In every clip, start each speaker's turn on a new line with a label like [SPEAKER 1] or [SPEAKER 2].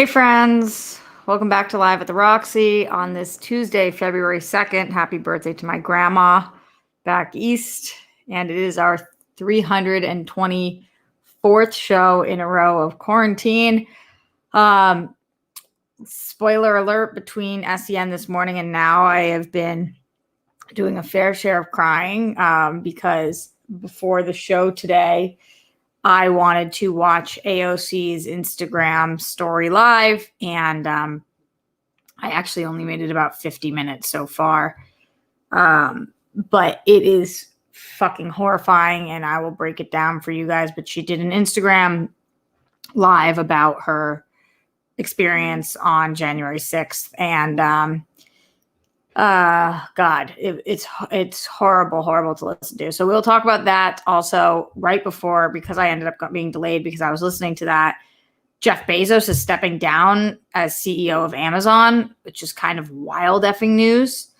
[SPEAKER 1] Hey friends, welcome back to Live at the Roxy on this Tuesday, February 2nd. Happy birthday to my grandma back east. And it is our 324th show in a row of quarantine. Spoiler alert, between SEN this morning and now, I have been doing a fair share of crying because before the show today, I wanted to watch AOC's Instagram story live, and I actually only made it about 50 minutes so far. But it is fucking horrifying, and I will break it down for you guys. But she did an Instagram live about her experience on January 6th, and God, it's horrible to listen to. So we'll talk about that also right before, because I ended up being delayed because I was listening to that. Jeff Bezos is stepping down as CEO of Amazon, which is kind of wild effing news.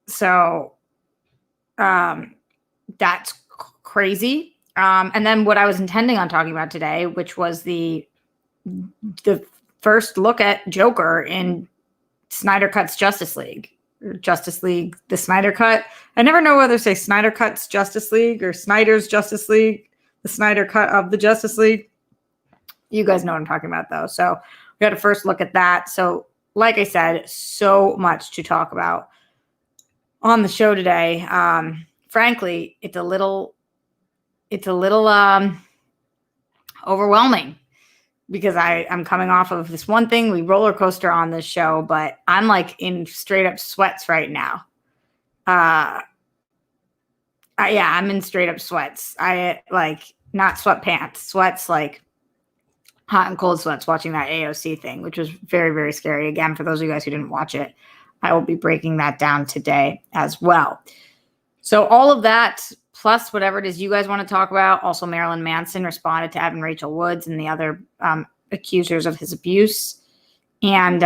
[SPEAKER 1] So that's crazy. And then what I was intending on talking about today, which was the first look at Joker in Snyder Cut's Justice League, the Snyder Cut. I never know whether to say Snyder Cut's Justice League or Snyder's Justice League, the Snyder Cut of the Justice League. You guys know what I'm talking about, though. So we had a first look at that. So like I said, so much to talk about on the show today. Frankly, it's a little overwhelming, because I'm coming off of this one thing. We roller coaster on this show, but I'm like in straight up sweats right now. Yeah, I'm in straight up sweats. I like not sweatpants, sweats, like hot and cold sweats, watching that AOC thing, which was very, very scary. Again, for those of you guys who didn't watch it, I will be breaking that down today as well. So all of that, plus whatever it is you guys want to talk about. Also, Marilyn Manson responded to Evan Rachel Woods and the other accusers of his abuse. And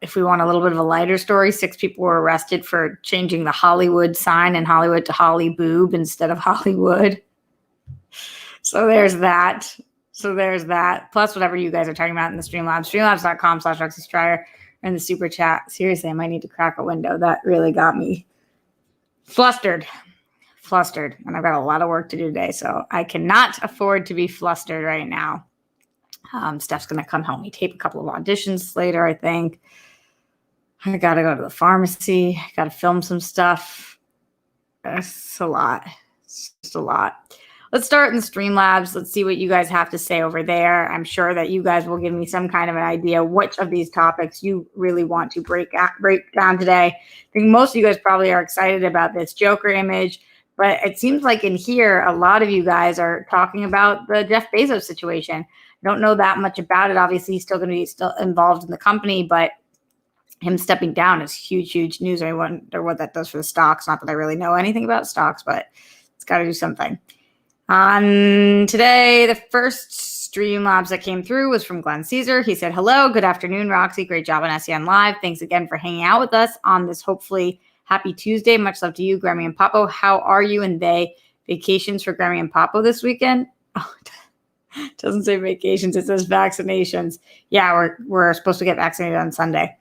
[SPEAKER 1] if we want a little bit of a lighter story, 6 people were arrested for changing the Hollywood sign in Hollywood to Holly Boob instead of Hollywood. So there's that. Plus whatever you guys are talking about in the Streamlabs. Streamlabs.com/RoxyStryer and the super chat. Seriously, I might need to crack a window. That really got me flustered, and I've got a lot of work to do today, so I cannot afford to be flustered right now. Steph's gonna come help me tape a couple of auditions later, I think. I gotta go to the pharmacy, gotta film some stuff. It's a lot. It's just a lot. Let's start in the Streamlabs. Let's see what you guys have to say over there. I'm sure that you guys will give me some kind of an idea which of these topics you really want to break down today. I think most of you guys probably are excited about this Joker image, but it seems like in here, a lot of you guys are talking about the Jeff Bezos situation. I don't know that much about it. Obviously, he's still going to be involved in the company, but him stepping down is huge news. I wonder what that does for the stocks. Not that I really know anything about stocks, but it's got to do something. On today, the first Streamlabs that came through was from Glenn Caesar. He said, "Hello, good afternoon, Roxy. Great job on SEN Live. Thanks again for hanging out with us on this hopefully happy Tuesday. Much love to you, Grammy and Papo. How are you and they? Vacations for Grammy and Papo this weekend?" Oh, it doesn't say vacations. It says vaccinations. Yeah, we're supposed to get vaccinated on Sunday.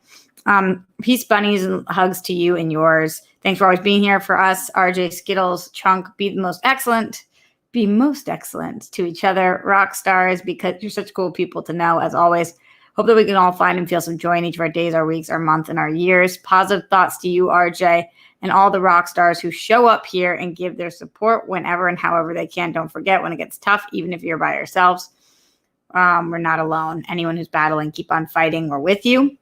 [SPEAKER 1] Peace, bunnies, and hugs to you and yours. Thanks for always being here for us. RJ, Skittles, Chunk, be most excellent to each other, rock stars, because you're such cool people to know, as always. Hope that we can all find and feel some joy in each of our days, our weeks, our month, and our years. Positive thoughts to you, RJ, and all the rock stars who show up here and give their support whenever and however they can. Don't forget, when it gets tough, even if you're by yourselves, we're not alone. Anyone who's battling, keep on fighting. We're with you.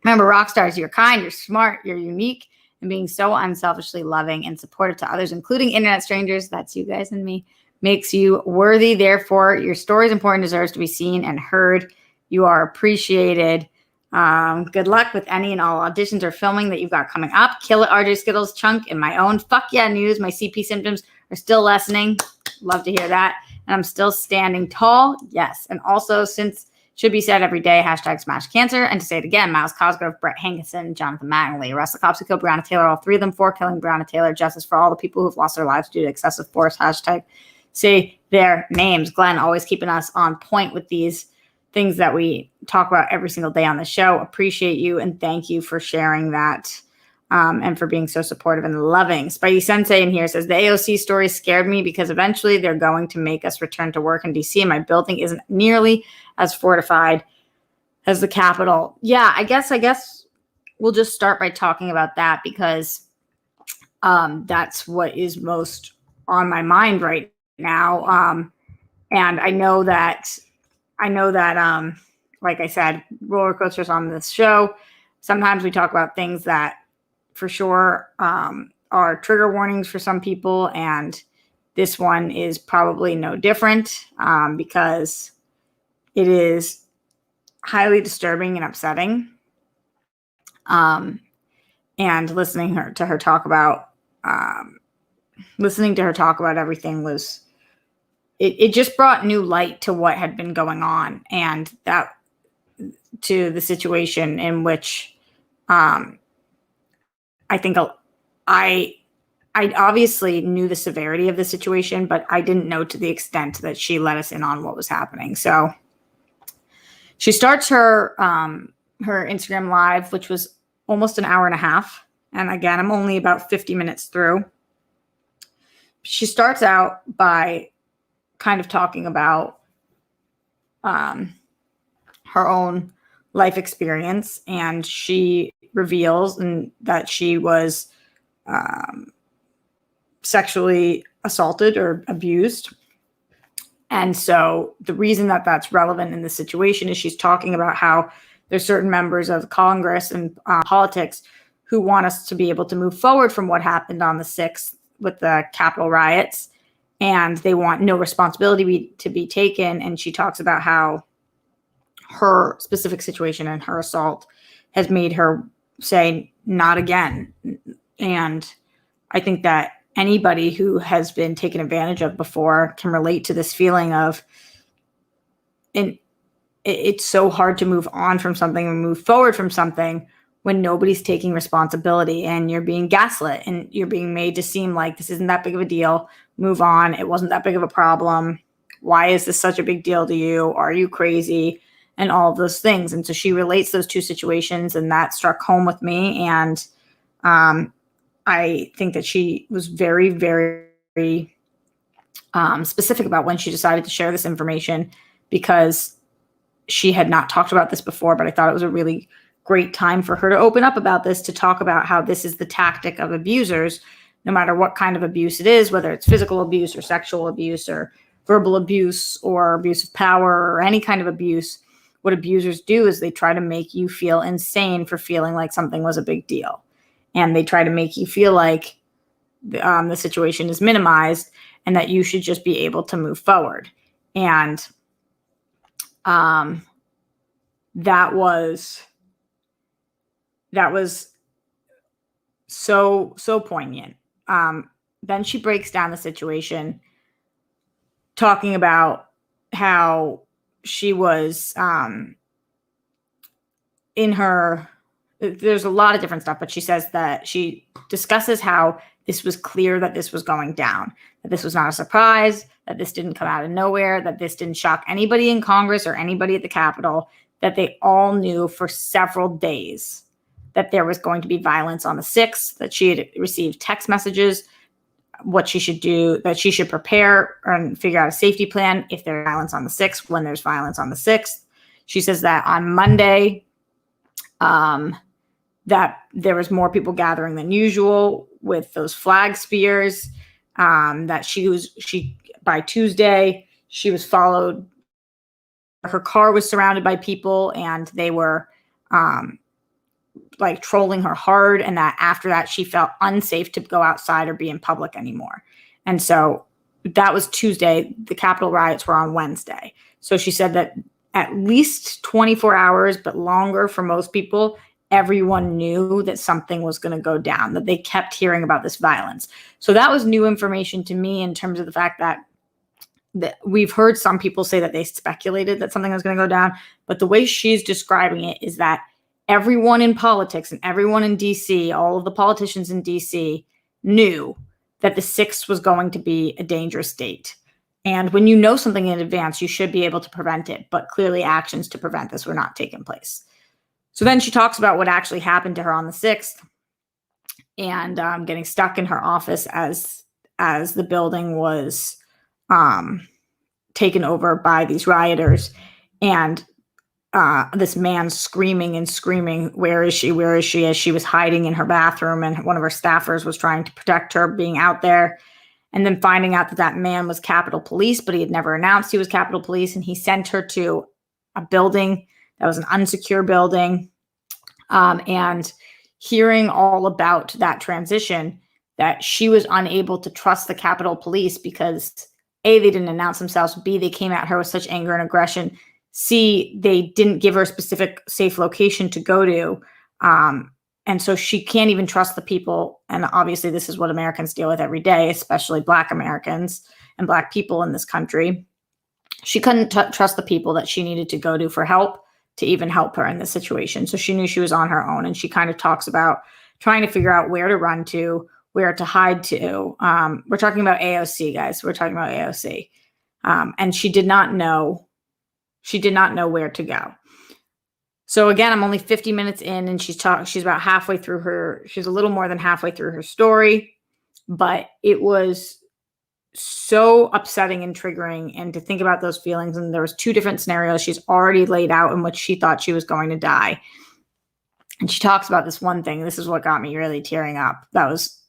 [SPEAKER 1] Remember, rock stars, you're kind, you're smart, you're unique, and being so unselfishly loving and supportive to others, including internet strangers, that's you guys and me, makes you worthy. Therefore, your story is important, deserves to be seen and heard. You are appreciated. Good luck with any and all auditions or filming that you've got coming up. Kill it, RJ, Skittles, Chunk, and my own fuck yeah news. My CP symptoms are still lessening. Love to hear that. And I'm still standing tall. Yes. And also, since should be said every day, hashtag smash cancer. And to say it again, Miles Cosgrove, Brett Hankinson, Jonathan Mattingly, arrest the cops who killed Breonna Taylor, all 3 of them for killing Breonna Taylor. Justice for all the people who've lost their lives due to excessive force. Hashtag say their names. Glenn, always keeping us on point with these things that we talk about every single day on the show. Appreciate you and thank you for sharing that and for being so supportive and loving. Spidey Sensei in here says, the AOC story scared me because eventually they're going to make us return to work in DC and my building isn't nearly as fortified as the Capitol. Yeah, I guess we'll just start by talking about that because that's what is most on my mind right now. And I know that, like I said, roller coasters on this show. Sometimes we talk about things that for sure are trigger warnings for some people. And this one is probably no different because it is highly disturbing and upsetting. And listening to her talk about everything was, it just brought new light to what had been going on and that to the situation in which I think I obviously knew the severity of the situation, but I didn't know to the extent that she let us in on what was happening. So she starts her Instagram live, which was almost an hour and a half. And again, I'm only about 50 minutes through. She starts out by kind of talking about her own life experience, and she reveals that she was sexually assaulted or abused. And so the reason that that's relevant in this situation is she's talking about how there's certain members of Congress and politics who want us to be able to move forward from what happened on the 6th with the Capitol riots, and they want no responsibility to be taken. And she talks about how her specific situation and her assault has made her say, not again. And I think that anybody who has been taken advantage of before can relate to this feeling of, and it's so hard to move on from something and move forward from something when nobody's taking responsibility and you're being gaslit and you're being made to seem like this isn't that big of a deal. Move on. It wasn't that big of a problem. Why is this such a big deal to you? Are you crazy? And all of those things. And so she relates those two situations, and that struck home with me. And I think that she was very, very specific about when she decided to share this information because she had not talked about this before, but I thought it was a really great time for her to open up about this, to talk about how this is the tactic of abusers, no matter what kind of abuse it is, whether it's physical abuse or sexual abuse or verbal abuse or abuse of power or any kind of abuse. What abusers do is they try to make you feel insane for feeling like something was a big deal. And they try to make you feel like the situation is minimized and that you should just be able to move forward. And that was so poignant. Then she breaks down the situation, talking about how she was there's a lot of different stuff, but she says that she discusses how this was clear that this was going down, that this was not a surprise, that this didn't come out of nowhere, that this didn't shock anybody in Congress or anybody at the Capitol, that they all knew for several days that there was going to be violence on the 6th, that she had received text messages, what she should do, that she should prepare and figure out a safety plan if there's violence on the 6th, when there's violence on the 6th. She says that on Monday, that there was more people gathering than usual with those flag spears, that she by Tuesday, she was followed. Her car was surrounded by people and they were like trolling her hard. And that after that, she felt unsafe to go outside or be in public anymore. And so that was Tuesday. The Capitol riots were on Wednesday. So she said that at least 24 hours, but longer for most people, everyone knew that something was going to go down, that they kept hearing about this violence. So that was new information to me in terms of the fact that we've heard some people say that they speculated that something was going to go down, but the way she's describing it is that everyone in politics and everyone in DC, all of the politicians in DC knew that the 6th was going to be a dangerous date, And when you know something in advance, you should be able to prevent it. But clearly, actions to prevent this were not taking place. So then she talks about what actually happened to her on the 6th, and getting stuck in her office as the building was taken over by these rioters, and this man screaming and screaming, "Where is she? Where is she?" as she was hiding in her bathroom, and one of her staffers was trying to protect her being out there. And then finding out that that man was Capitol Police, but he had never announced he was Capitol Police, and he sent her to a building that was an unsecure building. And hearing all about that transition, that she was unable to trust the Capitol Police because A, they didn't announce themselves, B, they came at her with such anger and aggression, C, they didn't give her a specific safe location to go to. And so she can't even trust the people. And obviously, this is what Americans deal with every day, especially Black Americans and Black people in this country. She couldn't trust the people that she needed to go to for help to even help her in this situation. So she knew she was on her own. And she kind of talks about trying to figure out where to run to, where to hide to. We're talking about AOC, guys. We're talking about AOC. And she did not know. She did not know where to go. So again, I'm only 50 minutes in, and she's about halfway through she's a little more than halfway through her story, but it was so upsetting and triggering, and to think about those feelings. And there was 2 different scenarios she's already laid out in which she thought she was going to die. And she talks about this one thing. This is what got me really tearing up. That was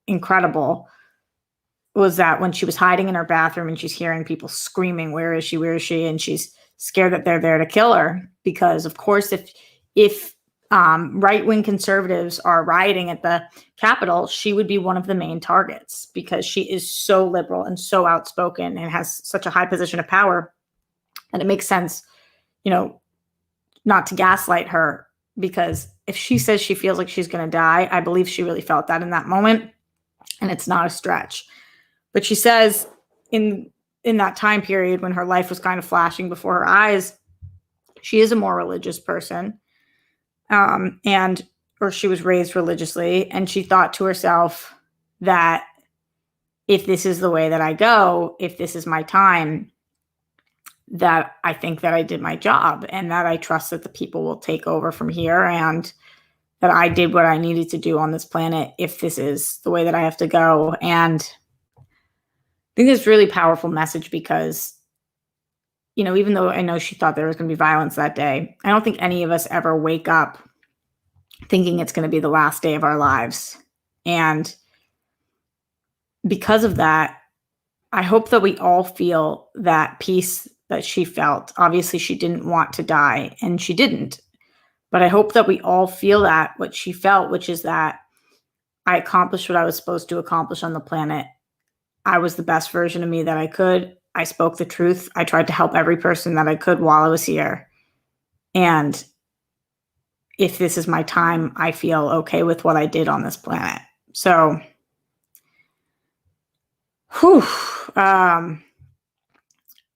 [SPEAKER 1] incredible. Was that when she was hiding in her bathroom and she's hearing people screaming, "Where is she? Where is she?" And she's scared that they're there to kill her, because of course, if right-wing conservatives are rioting at the Capitol, she would be one of the main targets, because she is so liberal and so outspoken and has such a high position of power. And it makes sense, not to gaslight her, because if she says she feels like she's going to die, I believe she really felt that in that moment, and it's not a stretch. But she says in that time period when her life was kind of flashing before her eyes, she is a more religious person, or she was raised religiously, and she thought to herself that if this is the way that I go, if this is my time, that I think that I did my job, and that I trust that the people will take over from here, and that I did what I needed to do on this planet if this is the way that I have to go. And I think it's a really powerful message, because, even though I know she thought there was going to be violence that day, I don't think any of us ever wake up thinking it's going to be the last day of our lives. And because of that, I hope that we all feel that peace that she felt. Obviously, she didn't want to die, and she didn't. But I hope that we all feel that, what she felt, which is that I accomplished what I was supposed to accomplish on the planet. I was the best version of me that I could. I spoke the truth. I tried to help every person that I could while I was here. And if this is my time, I feel okay with what I did on this planet. So,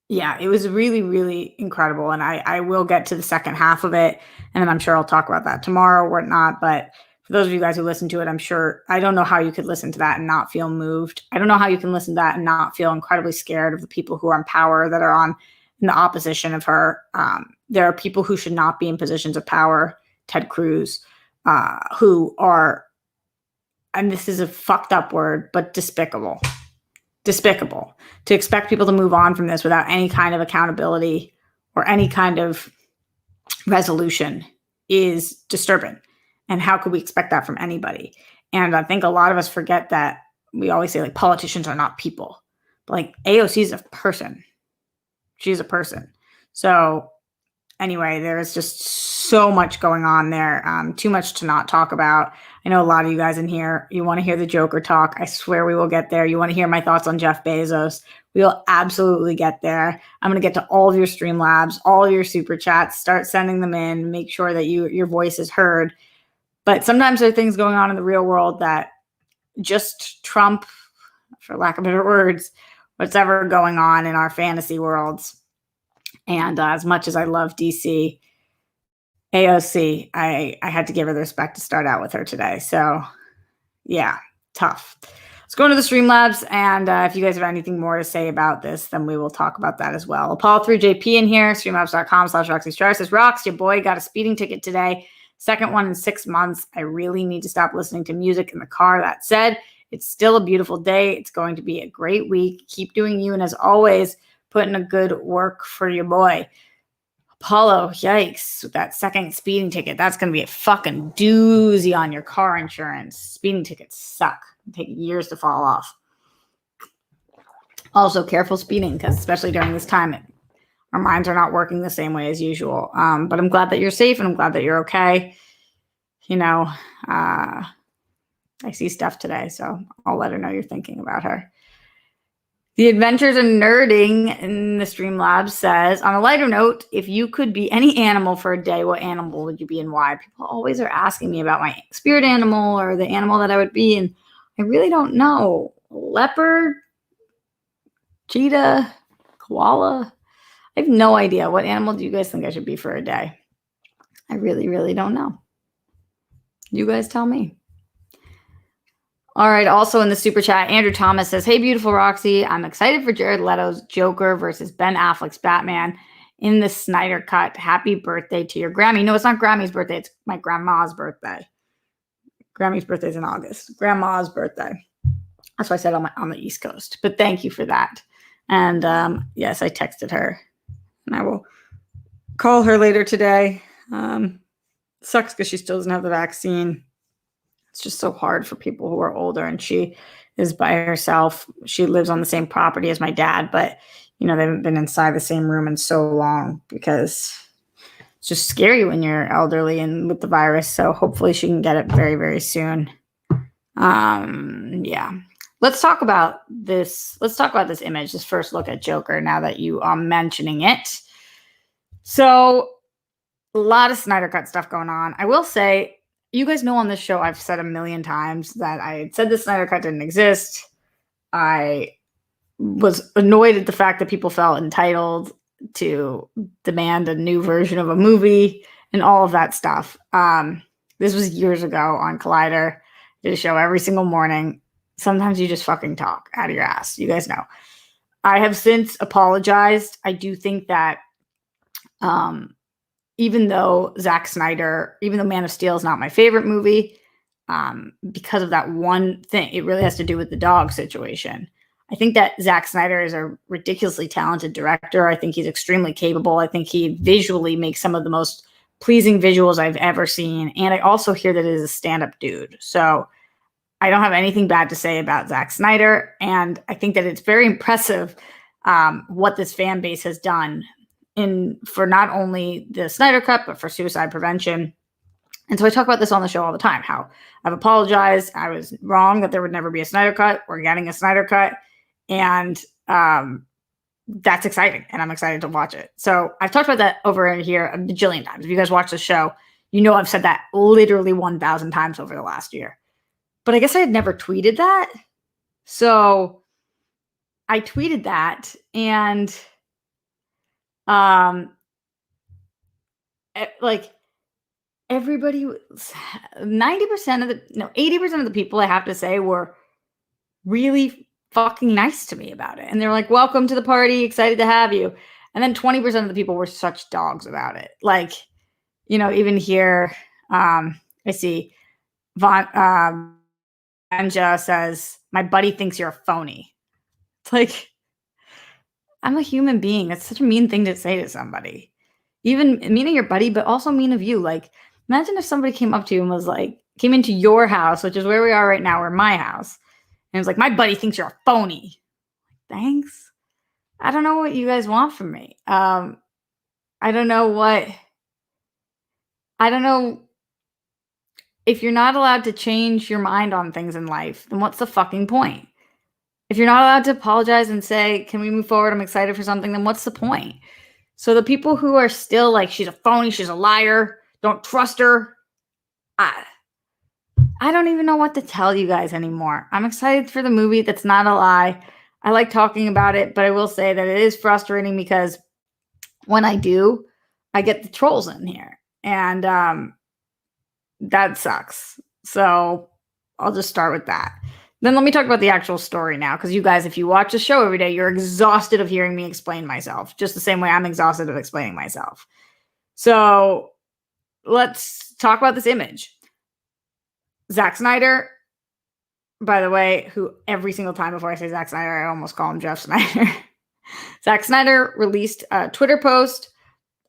[SPEAKER 1] yeah, it was really, really incredible. And I will get to the second half of it. And then I'm sure I'll talk about that tomorrow or whatnot. But for those of you guys who listen to it, I don't know how you could listen to that and not feel moved. I don't know how you can listen to that and not feel incredibly scared of the people who are in power, that are in the opposition of her. There are people who should not be in positions of power, Ted Cruz, who are, and this is a fucked up word, but despicable. Despicable. To expect people to move on from this without any kind of accountability or any kind of resolution is disturbing. And how could we expect that from anybody? And I think a lot of us forget that. We always say, like, politicians are not people. But, like, AOC is a person. She's a person. So anyway, there's just so much going on there. Too much to not talk about. I know a lot of you guys in here, you want to hear the Joker talk. I swear we will get there. You want to hear my thoughts on Jeff Bezos. We will absolutely get there. I'm going to get to all of your Streamlabs, all your super chats. Start sending them in. Make sure that your voice is heard. But sometimes there are things going on in the real world that just trump, for lack of better words, what's ever going on in our fantasy worlds. And as much as I love DC, AOC, I had to give her the respect to start out with her today. So, yeah, tough. let's go into the Streamlabs. And if you guys have anything more to say about this, then we will talk about that as well. Apollo 3JP in here, streamlabs.com/Roxy Star says, Rox, your boy got a speeding ticket today. Second one in 6 months. I really need to stop listening to music in the car. That said, it's still a beautiful day. It's going to be a great week. Keep doing you. And as always, putting a good work for your boy. Apollo, yikes, with that second speeding ticket. That's going to be a fucking doozy on your car insurance. Speeding tickets suck. They take years to fall off. Also, careful speeding, because especially during this time, our minds are not working the same way as usual. But I'm glad that you're safe, and I'm glad that you're okay. You know, I see Steph today, so I'll let her know you're thinking about her. The Adventures in Nerding in the Streamlabs says, on a lighter note, if you could be any animal for a day, what animal would you be and why? People always are asking me about my spirit animal or the animal that I would be, and I really don't know. Leopard? Cheetah? Koala? I have no idea. What animal do you guys think I should be for a day? I really, really don't know. You guys tell me. All right. Also in the super chat, Andrew Thomas says, hey, beautiful Roxy. I'm excited for Jared Leto's Joker versus Ben Affleck's Batman in the Snyder cut. Happy birthday to your Grammy. No, it's not Grammy's birthday. It's my grandma's birthday. Grammy's birthday is in August. Grandma's birthday. That's why I said on the East Coast. But thank you for that. And yes, I texted her. And I will call her later today. Sucks because she still doesn't have the vaccine. It's just so hard for people who are older, and she is by herself. She lives on the same property as my dad, but you know, they haven't been inside the same room in so long because it's just scary when you're elderly and with the virus. So hopefully she can get it very, very soon. Yeah. Let's talk about this. Let's talk about this image. This first look at Joker, now that you are mentioning it. So a lot of Snyder Cut stuff going on. I will say, you guys know on this show, I've said a million times that I had said the Snyder Cut didn't exist. I was annoyed at the fact that people felt entitled to demand a new version of a movie and all of that stuff. This was years ago on Collider. I did a show every single morning. Sometimes you just fucking talk out of your ass. You guys know. I have since apologized. I do think that even though Zack Snyder, even though Man of Steel is not my favorite movie, because of that one thing, it really has to do with the dog situation. I think that Zack Snyder is a ridiculously talented director. I think he's extremely capable. I think he visually makes some of the most pleasing visuals I've ever seen. And I also hear that he is a stand-up dude. So I don't have anything bad to say about Zack Snyder. And I think that it's very impressive what this fan base has done for not only the Snyder Cut, but for suicide prevention. And so I talk about this on the show all the time, how I've apologized. I was wrong that there would never be a Snyder Cut. We're getting a Snyder Cut. And that's exciting. And I'm excited to watch it. So I've talked about that over here a bajillion times. If you guys watch the show, you know I've said that literally 1,000 times over the last year. But I guess I had never tweeted that. So I tweeted that, and like everybody, 80% of the people, I have to say, were really fucking nice to me about it. And they're like, welcome to the party, excited to have you. And then 20% of the people were such dogs about it. Like, you know, even here, I see Vanja says, my buddy thinks you're a phony. It's like, I'm a human being. That's such a mean thing to say to somebody. Even mean of your buddy, but also mean of you. Like, imagine if somebody came up to you and was like, came into your house, which is where we are right now, or my house, and it was like, my buddy thinks you're a phony. Thanks. I don't know what you guys want from me. I don't know if you're not allowed to change your mind on things in life, then what's the fucking point? If you're not allowed to apologize and say, can we move forward? I'm excited for something. Then what's the point? So the people who are still like, she's a phony, she's a liar, don't trust her. I don't even know what to tell you guys anymore. I'm excited for the movie. That's not a lie. I like talking about it, but I will say that it is frustrating because when I do, I get the trolls in here. And that sucks. So I'll just start with that. Then let me talk about the actual story now, because you guys, if you watch the show every day, you're exhausted of hearing me explain myself, just the same way I'm exhausted of explaining myself. So let's talk about this image. Zack Snyder, by the way, who every single time before I say Zack Snyder, I almost call him Jeff Snyder. Zack Snyder released a Twitter post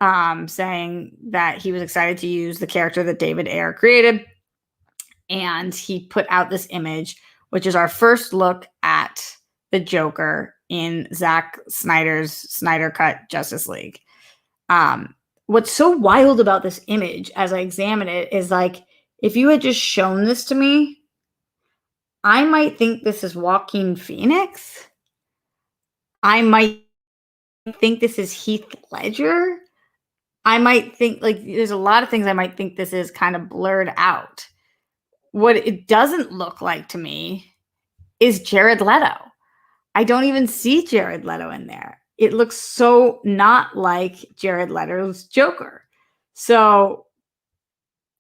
[SPEAKER 1] saying that he was excited to use the character that David Ayer created. And he put out this image, which is our first look at the Joker in Zack Snyder's Snyder Cut Justice League. What's so wild about this image as I examine it is, like, if you had just shown this to me, I might think this is Joaquin Phoenix. I might think this is Heath Ledger. I might think, like, there's a lot of things I might think this is kind of blurred out. What it doesn't look like to me is Jared Leto. I don't even see Jared Leto in there. It looks so not like Jared Leto's Joker. So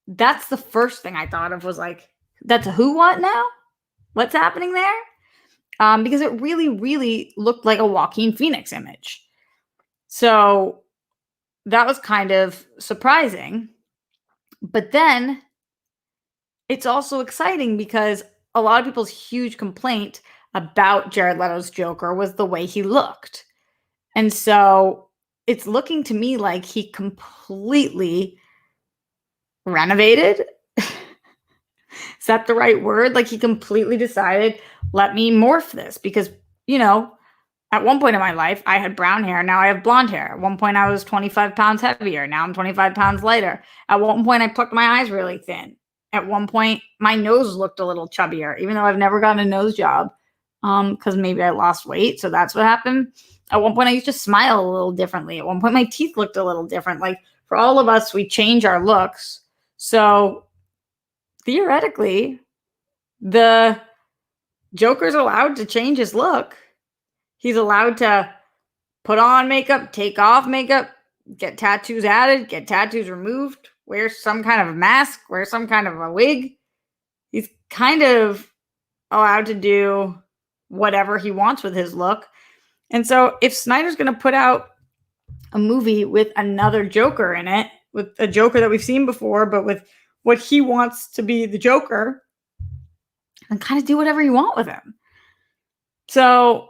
[SPEAKER 1] that's the first thing I thought of, was like, that's a who what now? What's happening there? Because it really, really looked like a Joaquin Phoenix image. So that was kind of surprising. But then it's also exciting because a lot of people's huge complaint about Jared Leto's Joker was the way he looked. And so it's looking to me like he completely renovated. Is that the right word? Like, he completely decided, let me morph this, because, you know, at one point in my life, I had brown hair. Now I have blonde hair. At one point, I was 25 pounds heavier. Now I'm 25 pounds lighter. At one point, I plucked my eyes really thin. At one point, my nose looked a little chubbier, even though I've never gotten a nose job, because maybe I lost weight. So that's what happened. At one point, I used to smile a little differently. At one point, my teeth looked a little different. Like, for all of us, we change our looks. So theoretically, the Joker's allowed to change his look. He's allowed to put on makeup, take off makeup, get tattoos added, get tattoos removed, wear some kind of a mask, wear some kind of a wig. He's kind of allowed to do whatever he wants with his look. And so if Snyder's going to put out a movie with another Joker in it, with a Joker that we've seen before, but with what he wants to be the Joker, and kind of do whatever you want with him. So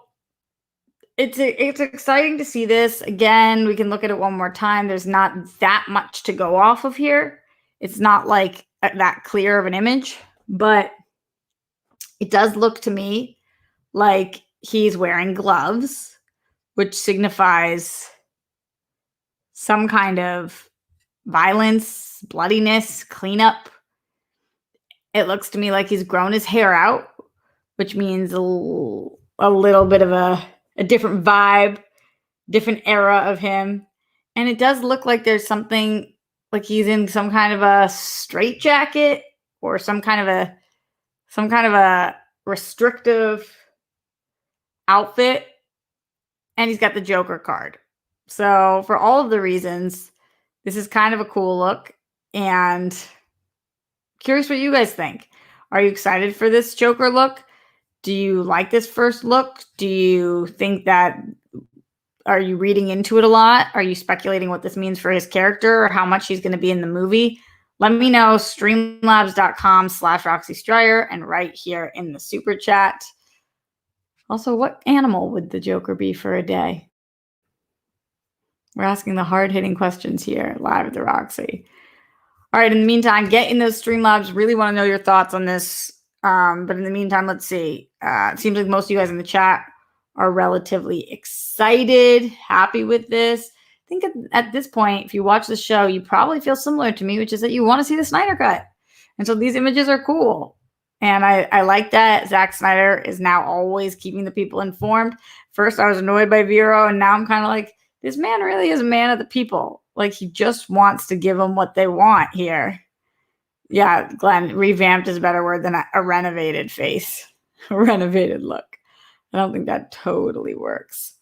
[SPEAKER 1] it's exciting to see this. Again, we can look at it one more time. There's not that much to go off of here. It's not like that clear of an image, but it does look to me like he's wearing gloves, which signifies some kind of violence, bloodiness, cleanup. It looks to me like he's grown his hair out, which means a little bit of a different vibe, different era of him. And it does look like there's something, like he's in some kind of a straitjacket or some kind of a restrictive outfit. And he's got the Joker card. So for all of the reasons, this is kind of a cool look. And curious what you guys think. Are you excited for this Joker look? Do you like this first look? Do you think that, are you reading into it a lot? Are you speculating what this means for his character or how much he's going to be in the movie? Let me know, streamlabs.com/Roxy Stryer, and right here in the super chat. Also, what animal would the Joker be for a day? We're asking the hard-hitting questions here live at the Roxy. All right, in the meantime, get in those Streamlabs. Really want to know your thoughts on this. But in the meantime, let's see. It seems like most of you guys in the chat are relatively excited, happy with this. I think at this point, if you watch the show, you probably feel similar to me, which is that you want to see the Snyder Cut. And so these images are cool. And I like that Zack Snyder is now always keeping the people informed. First, I was annoyed by Vero, and now I'm kind of like, this man really is a man of the people. Like, he just wants to give them what they want here. Yeah, Glenn, revamped is a better word than a renovated face. A renovated look. I don't think that totally works.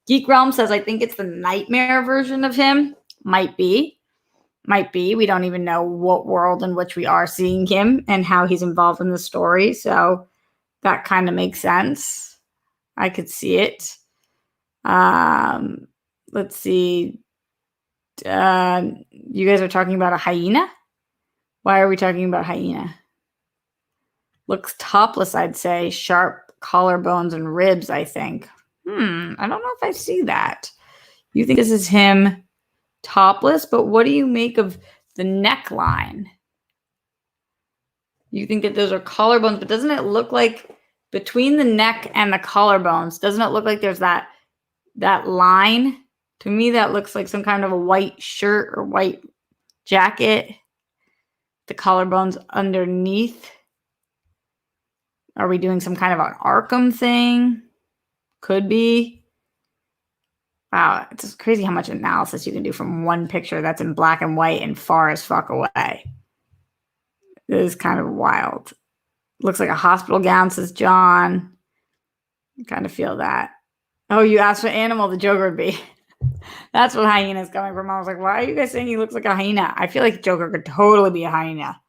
[SPEAKER 1] Geek Realm says, I think it's the nightmare version of him. Might be. Might be. We don't even know what world in which we are seeing him and how he's involved in the story. So that kind of makes sense. I could see it. Let's see. You guys are talking about a hyena? Why are we talking about hyena? Looks topless, I'd say. Sharp collarbones and ribs, I think. I don't know if I see that. You think this is him topless, but what do you make of the neckline? You think that those are collarbones, but doesn't it look like between the neck and the collarbones, doesn't it look like there's that line? To me, that looks like some kind of a white shirt or white jacket. The collarbones underneath. Are we doing some kind of an Arkham thing? Could be. Wow, it's just crazy how much analysis you can do from one picture that's in black and white and far as fuck away. It is kind of wild. Looks like a hospital gown, says John. I kind of feel that. Oh, you asked what animal the Joker would be. That's what hyena is coming from. I was like, why are you guys saying he looks like a hyena? I feel like Joker could totally be a hyena.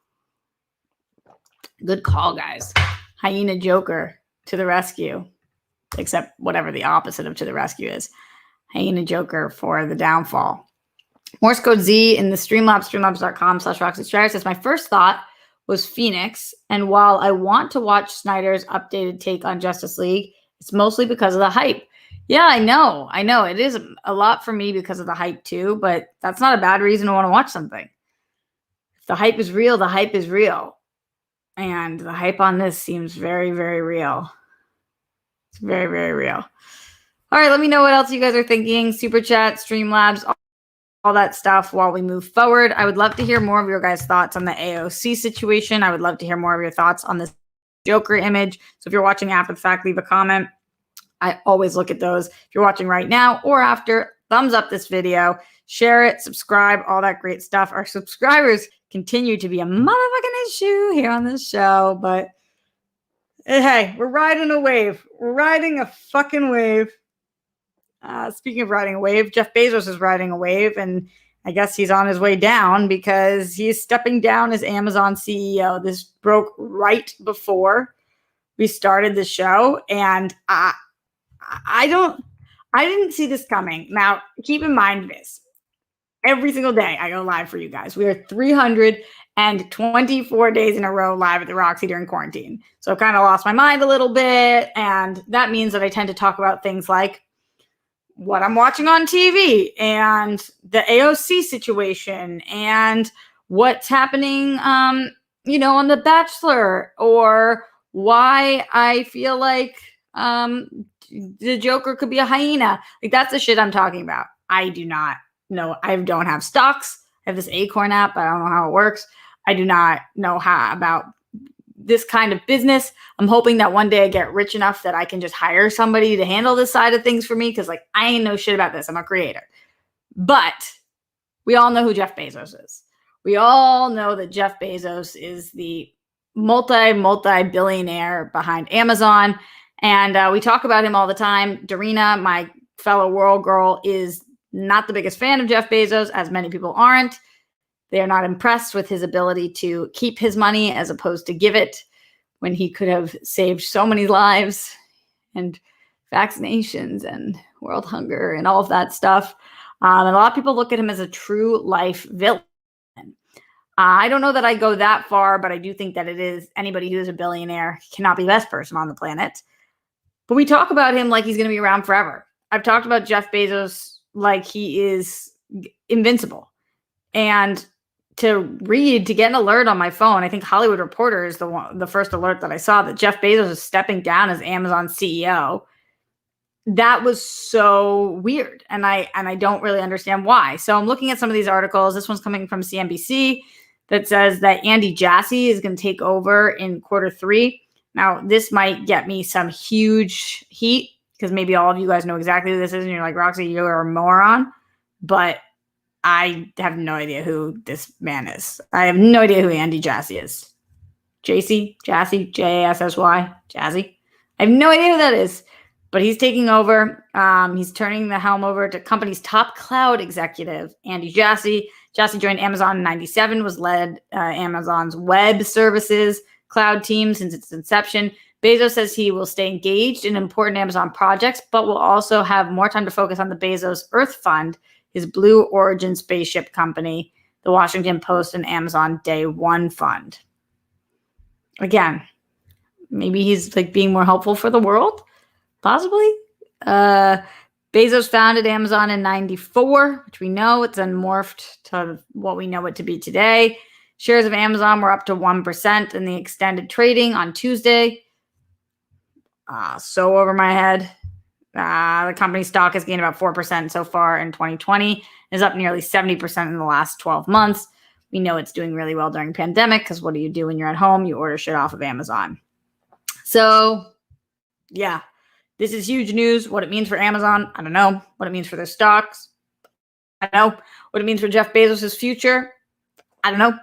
[SPEAKER 1] Good call, guys. Hyena Joker to the rescue. Except whatever the opposite of to the rescue is. Hyena Joker for the downfall. Morse code Z in the Streamlabs, streamlabs.com/RoxyStrider says, my first thought was Phoenix. And while I want to watch Snyder's updated take on Justice League, it's mostly because of the hype. Yeah, I know. It is a lot for me because of the hype too, but that's not a bad reason to want to watch something. If the hype is real, the hype is real. And the hype on this seems very, very real. It's very, very real. All right, let me know what else you guys are thinking. Super chat, Streamlabs, all that stuff while we move forward. I would love to hear more of your guys' thoughts on the AOC situation. I would love to hear more of your thoughts on this Joker image. So if you're watching after the fact, leave a comment. I always look at those. If you're watching right now or after, thumbs up this video, share it, subscribe, all that great stuff. Our subscribers continue to be a motherfucking issue here on this show, but hey, we're riding a wave. We're riding a fucking wave. Speaking of riding a wave, Jeff Bezos is riding a wave, and I guess he's on his way down because he's stepping down as Amazon CEO. This broke right before we started the show, and I didn't see this coming. Now, keep in mind this. Every single day I go live for you guys. We are 324 days in a row live at the Roxy during quarantine. So I've kind of lost my mind a little bit, and that means that I tend to talk about things like what I'm watching on TV and the AOC situation and what's happening, on The Bachelor, or why I feel like the Joker could be a hyena. Like, that's the shit I'm talking about. I do not know. I don't have stocks. I have this Acorn app. I don't know how it works. I do not know how about this kind of business. I'm hoping that one day I get rich enough that I can just hire somebody to handle this side of things for me, because I ain't know shit about this. I'm a creator. But we all know who Jeff Bezos is. We all know that Jeff Bezos is the multi-billionaire behind Amazon. And we talk about him all the time. Darina, my fellow world girl, is not the biggest fan of Jeff Bezos, as many people aren't. They are not impressed with his ability to keep his money as opposed to give it, when he could have saved so many lives and vaccinations and world hunger and all of that stuff. And a lot of people look at him as a true life villain. I don't know that I go that far, but I do think that it is anybody who is a billionaire cannot be the best person on the planet. But we talk about him like he's going to be around forever. I've talked about Jeff Bezos like he is invincible. And to get an alert on my phone, I think Hollywood Reporter is the first alert that I saw that Jeff Bezos is stepping down as Amazon CEO. That was so weird. And I don't really understand why. So I'm looking at some of these articles. This one's coming from CNBC that says that Andy Jassy is going to take over in Q3. Now, this might get me some huge heat, because maybe all of you guys know exactly who this is, and you're like, Roxy, you're a moron. But I have no idea who this man is. I have no idea who Andy Jassy is. Jassy, Jassy, Jazzy. I have no idea who that is. But he's taking over. He's turning the helm over to company's top cloud executive, Andy Jassy. Jassy joined Amazon in 1997, was led Amazon's web services cloud team since its inception. Bezos says he will stay engaged in important Amazon projects, but will also have more time to focus on the Bezos Earth Fund, his Blue Origin spaceship company, the Washington Post and Amazon Day One Fund. Again, maybe he's like being more helpful for the world, possibly. Bezos founded Amazon in 1994, which we know it's then morphed to what we know it to be today. Shares of Amazon were up to 1% in the extended trading on Tuesday. So over my head. The company's stock has gained about 4% so far in 2020. Is up nearly 70% in the last 12 months. We know it's doing really well during pandemic because what do you do when you're at home? You order shit off of Amazon. So, yeah, this is huge news. What it means for Amazon, I don't know. What it means for their stocks, I don't know. What it means for Jeff Bezos' future, I don't know.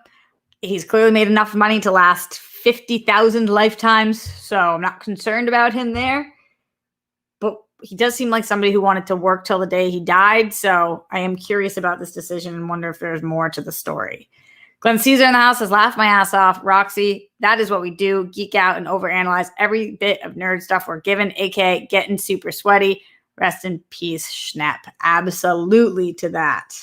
[SPEAKER 1] He's clearly made enough money to last 50,000 lifetimes, so I'm not concerned about him there. But he does seem like somebody who wanted to work till the day he died, so I am curious about this decision and wonder if there's more to the story. Glenn Caesar in the house has laughed my ass off. Roxy, that is what we do. Geek out and overanalyze every bit of nerd stuff we're given, aka getting super sweaty. Rest in peace, Schnapp. Absolutely to that.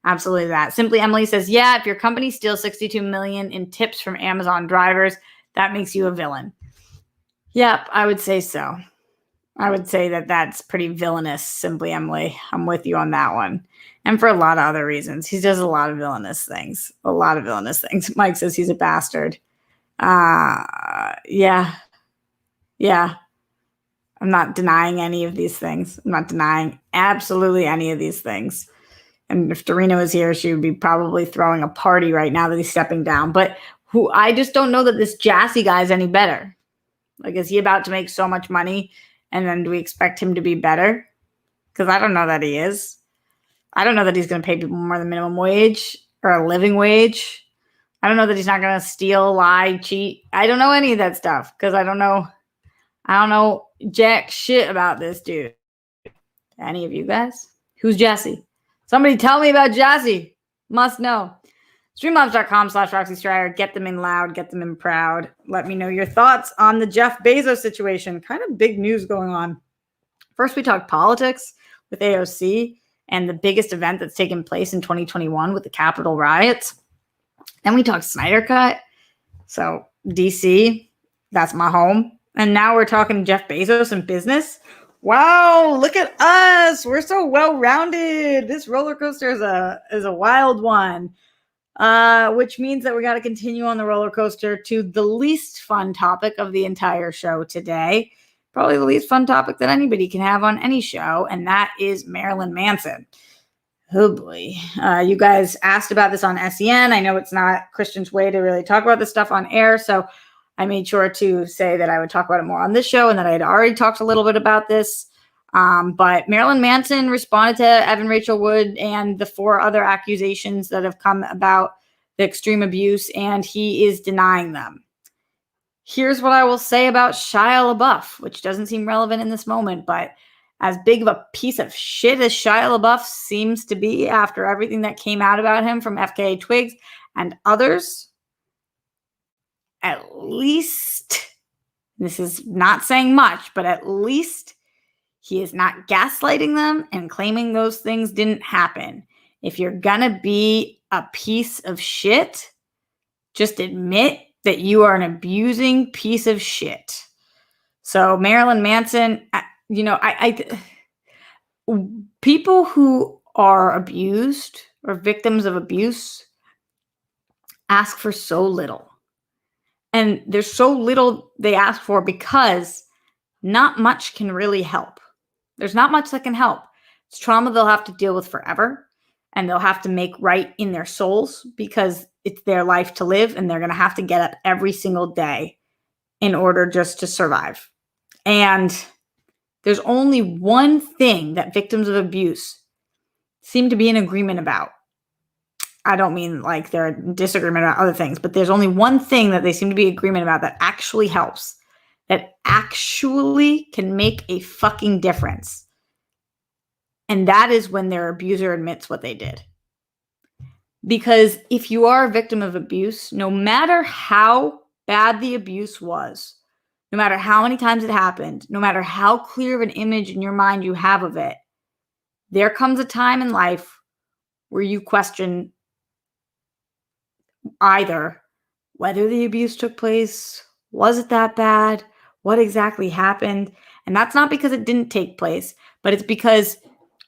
[SPEAKER 1] Absolutely that. Simply Emily says, yeah, if your company steals $62 million in tips from Amazon drivers, that makes you a villain. Yep, I would say so. I would say that that's pretty villainous, Simply Emily. I'm with you on that one. And for a lot of other reasons. He does a lot of villainous things. A lot of villainous things. Mike says he's a bastard. Yeah. I'm not denying any of these things. I'm not denying absolutely any of these things. And if Dorina was here, she would be probably throwing a party right now that he's stepping down. But I just don't know that this Jassy guy is any better. Like, is he about to make so much money? And then do we expect him to be better? Because I don't know that he is. I don't know that he's going to pay people more than minimum wage or a living wage. I don't know that he's not going to steal, lie, cheat. I don't know any of that stuff because I don't know jack shit about this dude. Any of you guys? Who's Jesse? Somebody tell me about Jesse. Must know. Streamlabs.com/Roxy Strider. Get them in loud. Get them in proud. Let me know your thoughts on the Jeff Bezos situation. Kind of big news going on. First, we talked politics with AOC and the biggest event that's taken place in 2021 with the Capitol riots. Then we talked Snyder Cut. So DC, that's my home. And now we're talking Jeff Bezos and business. Wow, look at us. We're so well-rounded. This roller coaster is a wild one, which means that we got to continue on the roller coaster to the least fun topic of the entire show today. Probably the least fun topic that anybody can have on any show, and that is Marilyn Manson. Oh boy. You guys asked about this on SEN. I know it's not Christian's way to really talk about this stuff on air, so I made sure to say that I would talk about it more on this show and that I had already talked a little bit about this. But Marilyn Manson responded to Evan Rachel Wood and the 4 other accusations that have come about the extreme abuse, and he is denying them. Here's what I will say about Shia LaBeouf, which doesn't seem relevant in this moment, but as big of a piece of shit as Shia LaBeouf seems to be after everything that came out about him from FKA Twigs and others, at least, this is not saying much, but at least he is not gaslighting them and claiming those things didn't happen. If you're gonna be a piece of shit, just admit that you are an abusing piece of shit. So Marilyn Manson, people who are abused or victims of abuse ask for so little. And there's so little they ask for because not much can really help. There's not much that can help. It's trauma they'll have to deal with forever, and they'll have to make right in their souls because it's their life to live, and they're going to have to get up every single day in order just to survive. And there's only one thing that victims of abuse seem to be in agreement about. I don't mean like they're in disagreement about other things, but there's only one thing that they seem to be in agreement about that actually helps, that actually can make a fucking difference. And that is when their abuser admits what they did. Because if you are a victim of abuse, no matter how bad the abuse was, no matter how many times it happened, no matter how clear of an image in your mind you have of it, there comes a time in life where you question either whether the abuse took place, was it that bad, what exactly happened? And that's not because it didn't take place, but it's because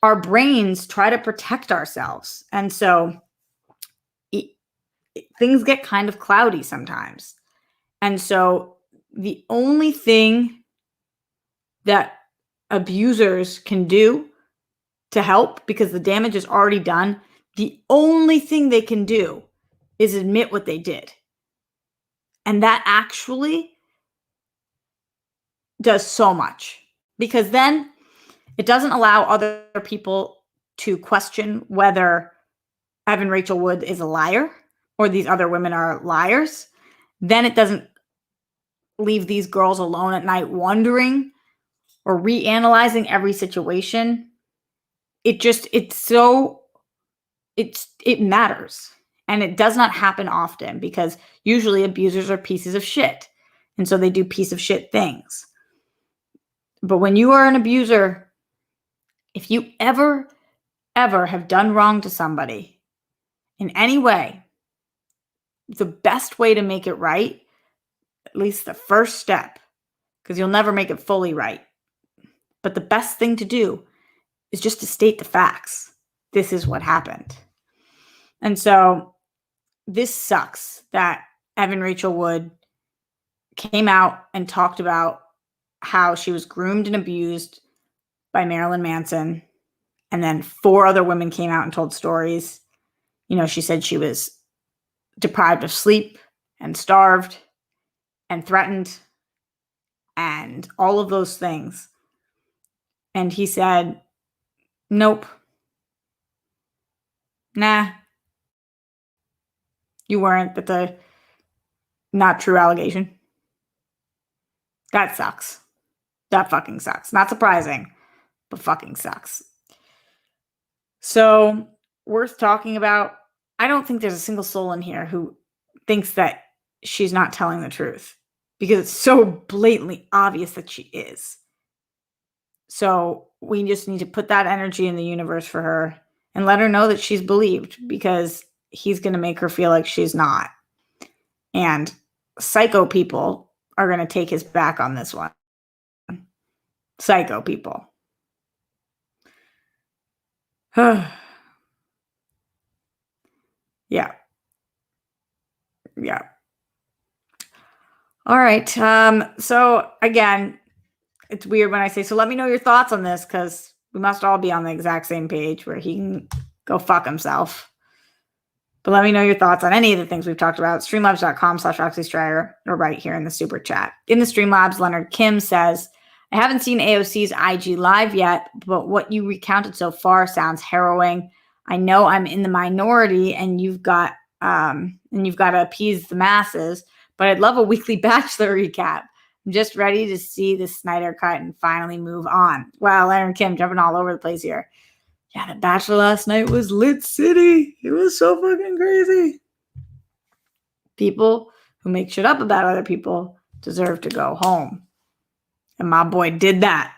[SPEAKER 1] our brains try to protect ourselves. And so things get kind of cloudy sometimes. And so the only thing that abusers can do to help, because the damage is already done, the only thing they can do is admit what they did. And that actually does so much, because then it doesn't allow other people to question whether Evan Rachel Wood is a liar or these other women are liars. Then it doesn't leave these girls alone at night wondering or reanalyzing every situation. It matters. And it does not happen often, because usually abusers are pieces of shit. And so they do piece of shit things. But when you are an abuser, if you ever have done wrong to somebody in any way, the best way to make it right, at least the first step, because you'll never make it fully right, but the best thing to do is just to state the facts. This is what happened. And so this sucks that Evan Rachel Wood came out and talked about how she was groomed and abused by Marilyn Manson. And then 4 other women came out and told stories. You know, she said she was deprived of sleep and starved and threatened and all of those things. And he said, nope. Nah. You weren't. That's a not true allegation. That sucks. That fucking sucks. Not surprising, but fucking sucks. So, worth talking about. I don't think there's a single soul in here who thinks that she's not telling the truth, because it's so blatantly obvious that she is. So we just need to put that energy in the universe for her and let her know that she's believed, because he's going to make her feel like she's not. And psycho people are going to take his back on this one. Psycho people. Yeah. Yeah. All right. So again, it's weird when I say, so let me know your thoughts on this, because we must all be on the exact same page where he can go fuck himself. But let me know your thoughts on any of the things we've talked about. Streamlabs.com/RoxyStrider, or right here in the super chat. In the Streamlabs, Leonard Kim says, I haven't seen AOC's IG live yet, but what you recounted so far sounds harrowing. I know I'm in the minority, and you've got to appease the masses, but I'd love a weekly Bachelor recap. I'm just ready to see the Snyder cut and finally move on. Wow, Leonard Kim jumping all over the place here. Yeah, The Bachelor last night was lit city. It was so fucking crazy. People who make shit up about other people deserve to go home. And my boy did that,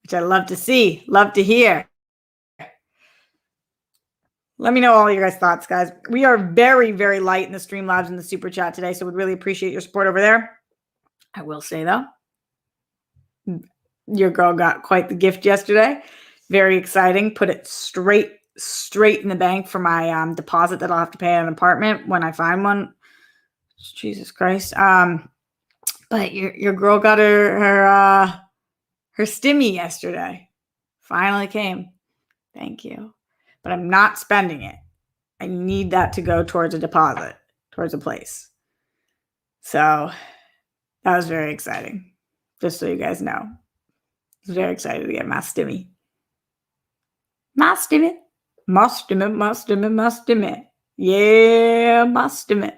[SPEAKER 1] which I love to see, love to hear. Let me know all your guys' thoughts, guys. We are very, very light in the Streamlabs and the Super Chat today, so we'd really appreciate your support over there. I will say, though, your girl got quite the gift yesterday. Very exciting. Put it straight in the bank for my deposit that I'll have to pay on an apartment when I find one. Jesus Christ. But your girl got her stimmy yesterday. Finally came. Thank you. But I'm not spending it. I need that to go towards a deposit, towards a place. So that was very exciting. Just so you guys know. I was very excited to get my stimmy. My stimmy. My stimmy, my stimmy, my stimmy. Yeah, my stimmy.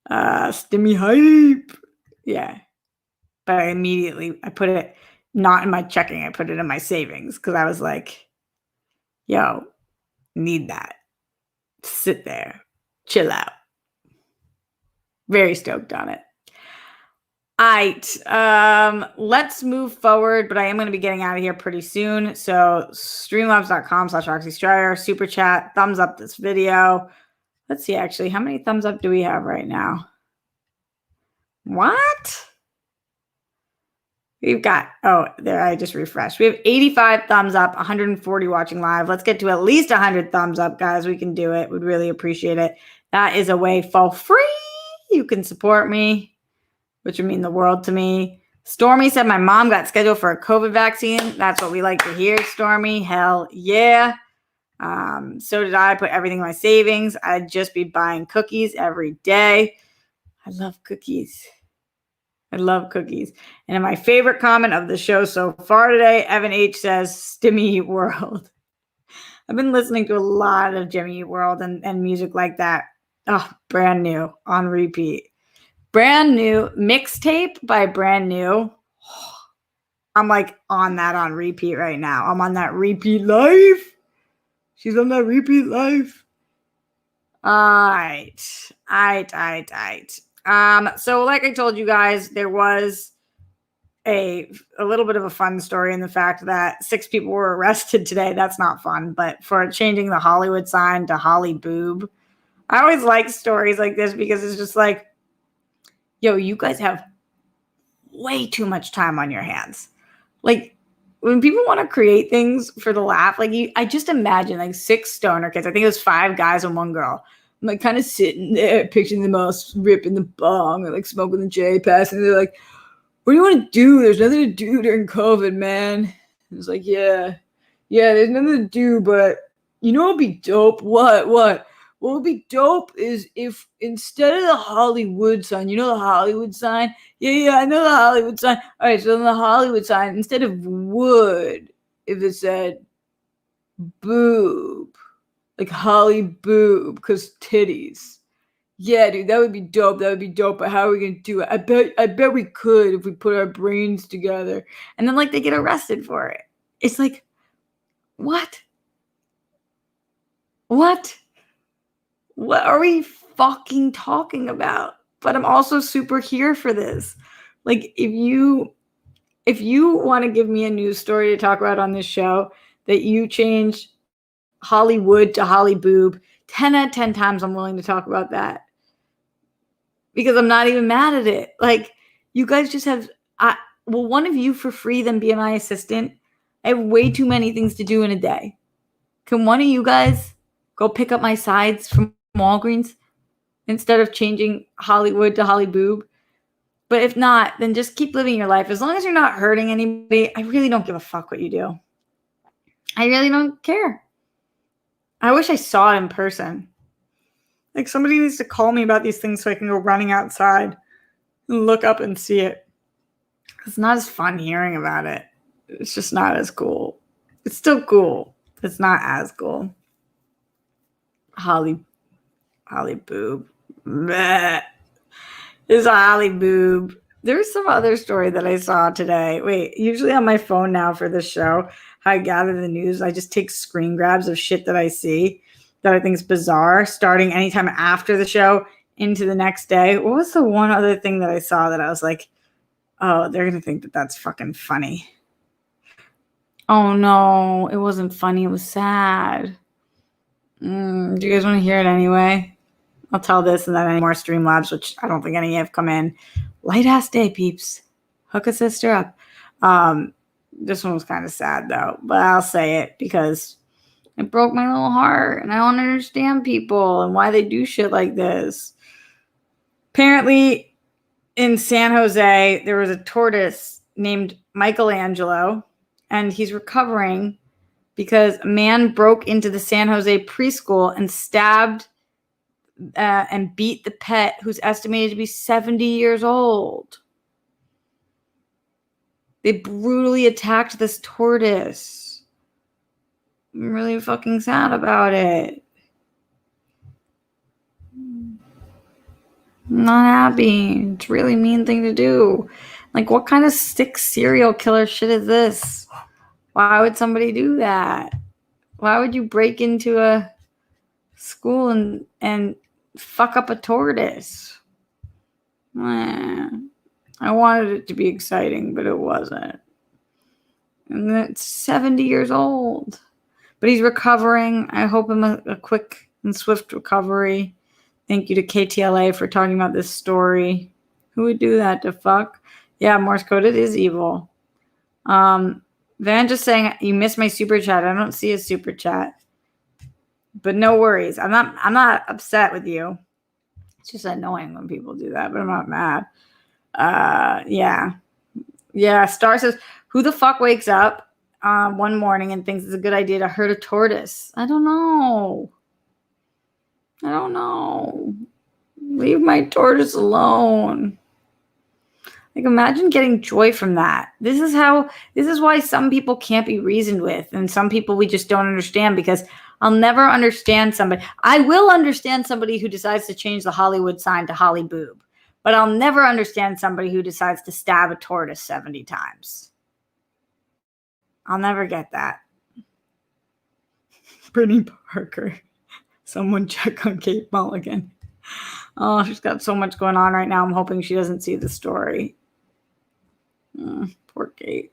[SPEAKER 1] Stimmy hype. Yeah. But I put it not in my checking. I put it in my savings, because I was like, yo, need that. Sit there. Chill out. Very stoked on it. All right. Let's move forward, but I am going to be getting out of here pretty soon. So streamlabs.com/RoxyStrider, super chat, thumbs up this video. Let's see, actually, how many thumbs up do we have right now? What? We've got, oh, there, I just refreshed. We have 85 thumbs up, 140 watching live. Let's get to at least 100 thumbs up, guys. We can do it. We'd really appreciate it. That is a way for free. You can support me, which would mean the world to me. Stormy said my mom got scheduled for a COVID vaccine. That's what we like to hear, Stormy. Hell yeah. So did I. Put everything in my savings. I'd just be buying cookies every day. I love cookies. I love cookies. And in my favorite comment of the show so far today, Evan H says, Stimmy World. I've been listening to a lot of Jimmy World and music like that. Oh, brand new on repeat. Brand new mixtape by Brand New. I'm like on that on repeat right now. I'm on that repeat life. She's on that repeat life. All right. So like I told you guys, there was a little bit of a fun story in the fact that 6 people were arrested today. That's not fun, but for changing the Hollywood sign to Holly Boob. I always like stories like this because it's just like, yo, you guys have way too much time on your hands. Like when people want to create things for the laugh, like I just imagine like 6 stoner kids. I think it was 5 guys and 1 girl. I'm like kind of sitting there, picturing them all ripping the bong or like smoking the J pass, and they're like, "What do you want to do? There's nothing to do during COVID, man." And it's like, yeah, there's nothing to do, but you know what'd be dope? What? What would be dope is if instead of the Hollywood sign, you know the Hollywood sign? Yeah, I know the Hollywood sign. All right, so on the Hollywood sign, instead of wood, if it said boob, like Holly Boob, because titties. Yeah, dude, that would be dope. That would be dope. But how are we gonna do it? I bet we could if we put our brains together. And then like they get arrested for it. It's like, what? What? What are we fucking talking about? But I'm also super here for this. Like if you want to give me a news story to talk about on this show that you change Hollywood to Holly Boob, 10 out of 10 times I'm willing to talk about that. Because I'm not even mad at it. Like, you guys just have, one of you for free, then be my assistant. I have way too many things to do in a day. Can one of you guys go pick up my sides from Walgreens instead of changing Hollywood to Holly Boob? But if not, then just keep living your life. As long as you're not hurting anybody, I really don't give a fuck what you do. I really don't care. I wish I saw it in person. Like somebody needs to call me about these things so I can go running outside and look up and see it. It's not as fun hearing about it. It's just not as cool. It's still cool. It's not as cool. Holly Boob. Bleh. It's a Holly Boob. There's some other story that I saw today. Wait, usually on my phone now for this show, how I gather the news, I just take screen grabs of shit that I see that I think is bizarre, starting anytime after the show into the next day. What was the one other thing that I saw that I was like, oh, they're going to think that that's fucking funny. Oh, no, it wasn't funny. It was sad. Do you guys want to hear it anyway? I'll tell this and then any more Streamlabs, which I don't think any have come in. Light ass day, peeps. Hook a sister up. This one was kind of sad, though, but I'll say it because it broke my little heart, and I don't understand people and why they do shit like this. Apparently, in San Jose, there was a tortoise named Michelangelo, and he's recovering because a man broke into the San Jose preschool and stabbed and beat the pet, who's estimated to be 70 years old. They brutally attacked this tortoise. I'm really fucking sad about it. I'm not happy. It's a really mean thing to do. Like, what kind of sick serial killer shit is this? Why would somebody do that? Why would you break into a school and fuck up a tortoise? I wanted it to be exciting, but it wasn't. And it's 70 years old. But he's recovering. I hope him a quick and swift recovery. Thank you to KTLA for talking about this story. Who would do that to fuck? Yeah, Morse code, it is evil. Van just saying, you missed my super chat. I don't see a super chat. But no worries. I'm not upset with you. It's just annoying when people do that, but I'm not mad. Yeah. Star says, who the fuck wakes up one morning and thinks it's a good idea to hurt a tortoise? I don't know. Leave my tortoise alone. Like, imagine getting joy from that. This is why some people can't be reasoned with, and some people we just don't understand, because I'll never understand somebody. I will understand somebody who decides to change the Hollywood sign to Holly Boob, but I'll never understand somebody who decides to stab a tortoise 70 times. I'll never get that. Brittany Parker. Someone check on Kate Mulligan. Oh, she's got so much going on right now. I'm hoping she doesn't see the story. Poor Kate.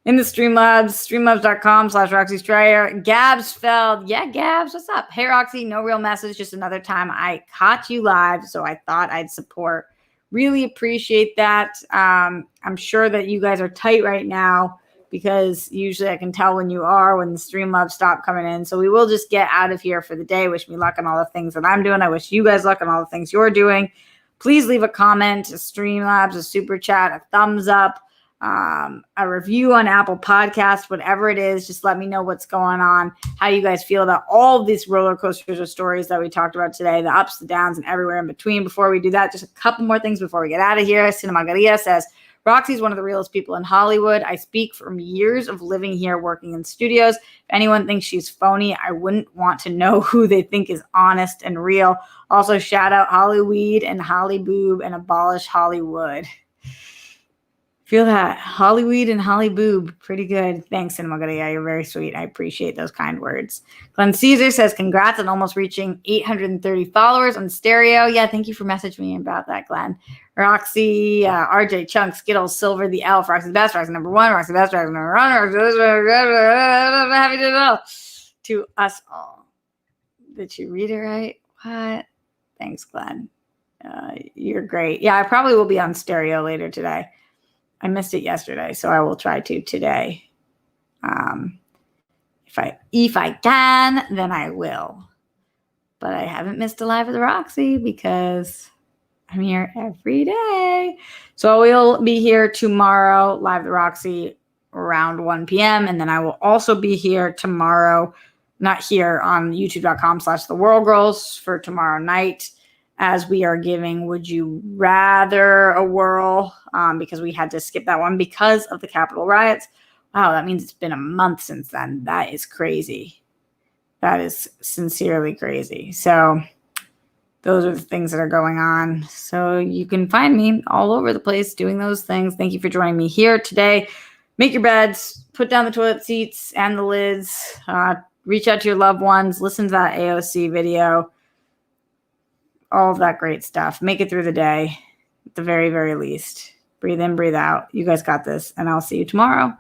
[SPEAKER 1] In the Streamlabs, streamlabs.com/Roxy Stryer. Gabs Feld. Yeah, Gabs, what's up? Hey, Roxy, no real message, just another time I caught you live, so I thought I'd support. Really appreciate that. I'm sure that you guys are tight right now, because usually I can tell when you are, when the Streamlabs stop coming in. So we will just get out of here for the day. Wish me luck on all the things that I'm doing. I wish you guys luck on all the things you're doing. Please leave a comment, a Streamlabs, a super chat, a thumbs up, a review on Apple Podcasts, whatever it is. Just let me know what's going on, how you guys feel about all of these roller coasters of stories that we talked about today, the ups, the downs, and everywhere in between. Before we do that, just a couple more things before we get out of here. Cinema Maria says, Roxy's one of the realest people in Hollywood. I speak from years of living here, working in studios. If anyone thinks she's phony, I wouldn't want to know who they think is honest and real. Also, shout out Hollyweed and Holly Boob and abolish Hollywood. Feel that. Hollyweed and Holly Boob. Pretty good. Thanks, Cinema Maria. You're very sweet. I appreciate those kind words. Glenn Caesar says, congrats on almost reaching 830 followers on Stereo. Yeah, thank you for messaging me about that, Glenn. Roxy, RJ, Chunk, Skittles, Silver, the Elf, Roxy Best, Roxy number one, Roxy Best, Roxy number one, happy to know. To us all. Did you read it right? What? Thanks, Glenn. You're great. Yeah, I probably will be on Stereo later today. I missed it yesterday, so I will try to today. If I can, then I will. But I haven't missed a live at the Roxy because I'm here every day. So we'll be here tomorrow, live at the Roxy, around 1 p.m. And then I will also be here tomorrow, not here, on youtube.com/The World Girls for tomorrow night, as we are giving Would You Rather a whirl, because we had to skip that one because of the Capitol riots. Wow, that means it's been a month since then. That is crazy. That is sincerely crazy. So those are the things that are going on. So you can find me all over the place doing those things. Thank you for joining me here today. Make your beds, put down the toilet seats and the lids, reach out to your loved ones, listen to that AOC video, all of that great stuff. Make it through the day at the very, very least. Breathe in, breathe out. You guys got this, and I'll see you tomorrow.